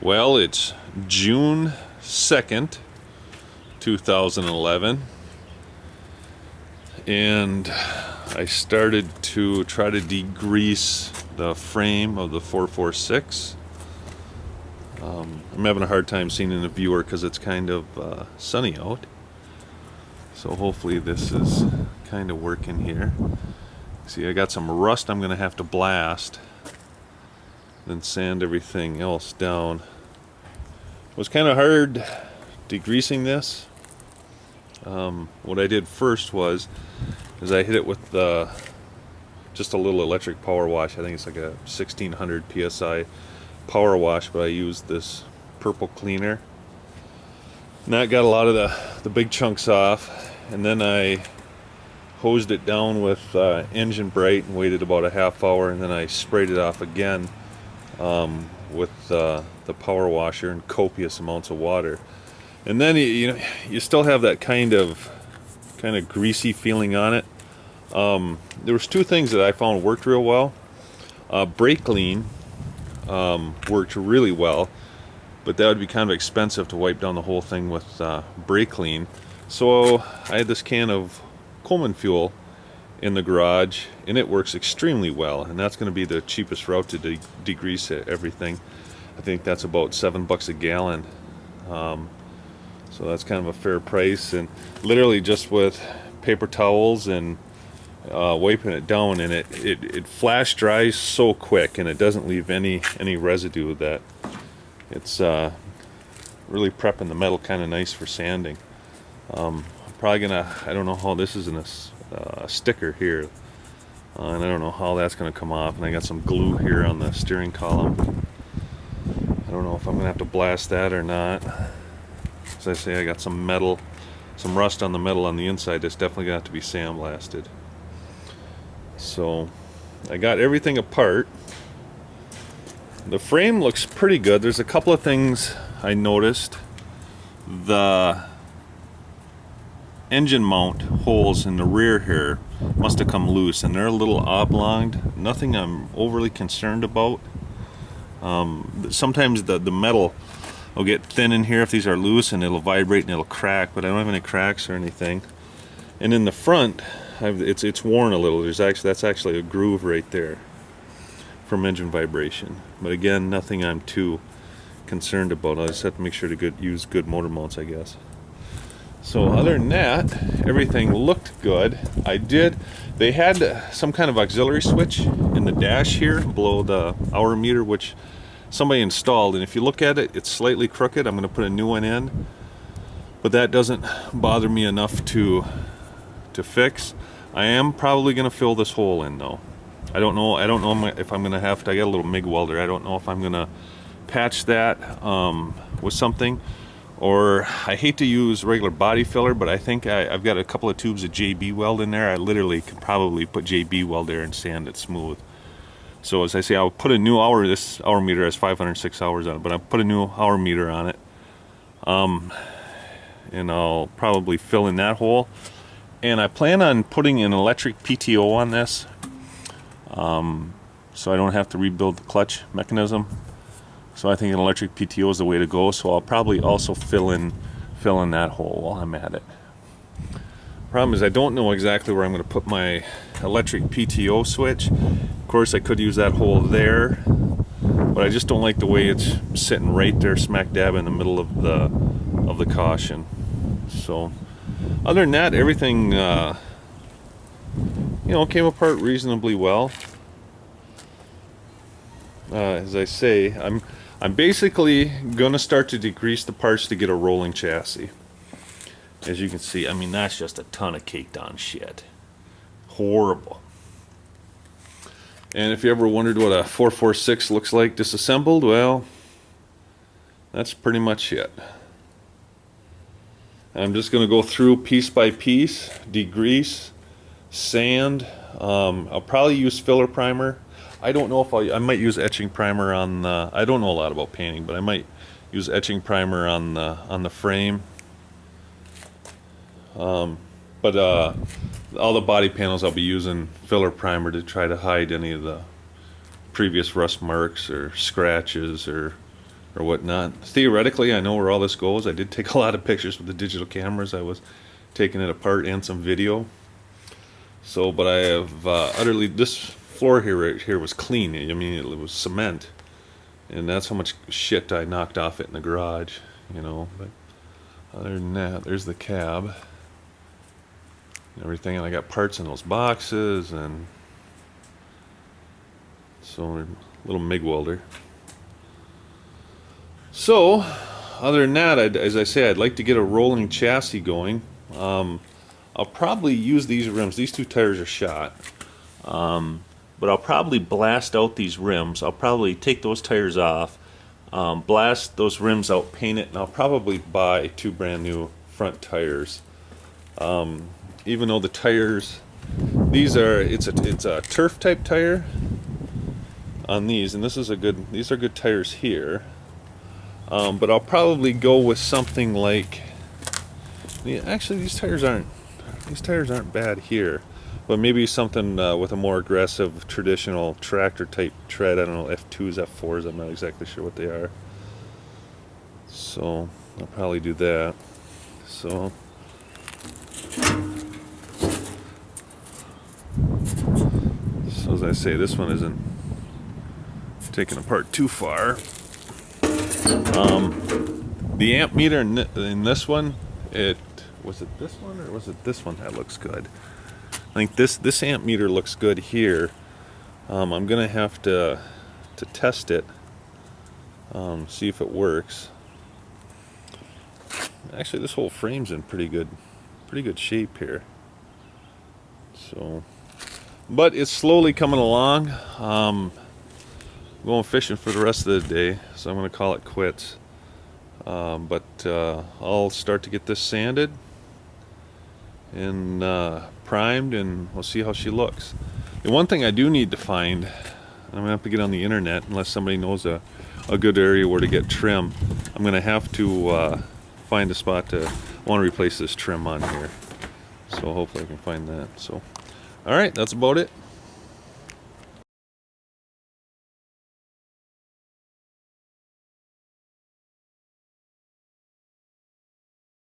Well, it's June 2nd, 2011, and I started to try to degrease the frame of the 446. I'm having a hard time seeing in the viewer because it's kind of sunny out. So hopefully this is kind of working here. See, I got some rust I'm going to have to blast, then sand everything else down. It was kind of hard degreasing this. What I did first was I hit it with just a little electric power wash. I think it's like a 1600 psi power wash, but I used this purple cleaner, and that got a lot of the big chunks off. And then I hosed it down with Engine Bright and waited about a half hour, and then I sprayed it off again with the power washer and copious amounts of water. And then you still have that kind of greasy feeling on it. There was two things that I found worked real well. Brake Clean worked really well, but that would be kind of expensive to wipe down the whole thing with Brake Clean. So I had this can of Coleman fuel in the garage, and it works extremely well, and that's going to be the cheapest route to degrease everything. I think that's about $7 a gallon. So that's kind of a fair price, and literally just with paper towels and wiping it down, and it flash dries so quick, and it doesn't leave any residue of that. It's really prepping the metal kind of nice for sanding. I'm probably gonna, I don't know how this is in a sticker here, and I don't know how that's gonna come off, and I got some glue here on the steering column. I don't know if I'm gonna have to blast that or not. As I say, I got some metal, some rust on the metal on the inside that's definitely gonna have to be sandblasted. So I got everything apart. The frame looks pretty good. There's a couple of things I noticed. The engine mount holes in the rear here must have come loose, and they're a little oblonged. Nothing I'm overly concerned about. Sometimes the metal will get thin in here if these are loose, and it'll vibrate and it'll crack, but I don't have any cracks or anything. And in the front, it's worn a little. That's actually a groove right there from engine vibration. But again, nothing I'm too concerned about. I just have to make sure to use good motor mounts, I guess. So other than that, everything looked good. They had some kind of auxiliary switch in the dash here below the hour meter, which somebody installed, and if you look at it, it's slightly crooked. I'm going to put a new one in, but that doesn't bother me enough to fix. I am probably going to fill this hole in though. I don't know if I'm going to have to. I got a little MIG welder. I don't know if I'm going to patch that with something, or I hate to use regular body filler, but I think I've got a couple of tubes of JB Weld in there. I literally could probably put JB Weld there and sand it smooth. So as I say, I'll put a new hour. This hour meter has 506 hours on it, but I'll put a new hour meter on it, and I'll probably fill in that hole. And I plan on putting an electric PTO on this, so I don't have to rebuild the clutch mechanism. So I think an electric PTO is the way to go. So I'll probably also fill in that hole while I'm at it. Problem is, I don't know exactly where I'm going to put my electric PTO switch. Of course, I could use that hole there, but I just don't like the way it's sitting right there, smack dab in the middle of the caution. So, other than that, everything came apart reasonably well. As I say, I'm basically gonna start to degrease the parts to get a rolling chassis. As you can see, I mean, that's just a ton of caked on shit. Horrible. And if you ever wondered what a 446 looks like disassembled, well, that's pretty much it. I'm just going to go through piece by piece, degrease, sand. I'll probably use filler primer. I don't know if I might use etching primer on the, I don't know a lot about painting, but I might use etching primer on the frame. But all the body panels I'll be using filler primer to try to hide any of the previous rust marks or scratches or or whatnot. Theoretically, I know where all this goes. I did take a lot of pictures with the digital cameras. I was taking it apart and some video. So, but I have utterly, this floor here right here was clean. I mean, it was cement, and that's how much shit I knocked off it in the garage, you know. But other than that, there's the cab and everything, and I got parts in those boxes, and so a little MIG welder. So, other than that, as I say, I'd like to get a rolling chassis going. I'll probably use these rims. These two tires are shot. But I'll probably blast out these rims. I'll probably take those tires off, blast those rims out, paint it, and I'll probably buy 2 brand new front tires. Even though the tires, it's a turf type tire on these, and these are good tires here. But I'll probably go with something like, actually these tires aren't bad here, but maybe something with a more aggressive traditional tractor type tread. I don't know, F2s, F4s, I'm not exactly sure what they are. So I'll probably do that. So as I say, this one isn't taken apart too far. The amp meter in this one, was it this one or was it this one that looks good? I think this amp meter looks good here. I'm gonna have to test it, see if it works. Actually, this whole frame's in pretty good shape here. So, but it's slowly coming along. Going fishing for the rest of the day, so I'm gonna call it quits. But I'll start to get this sanded and primed, and we'll see how she looks. The one thing I do need to find, I'm gonna have to get on the internet, unless somebody knows a good area where to get trim. I'm gonna have to find a spot I want to replace this trim on here, so hopefully I can find that. So, all right, that's about it.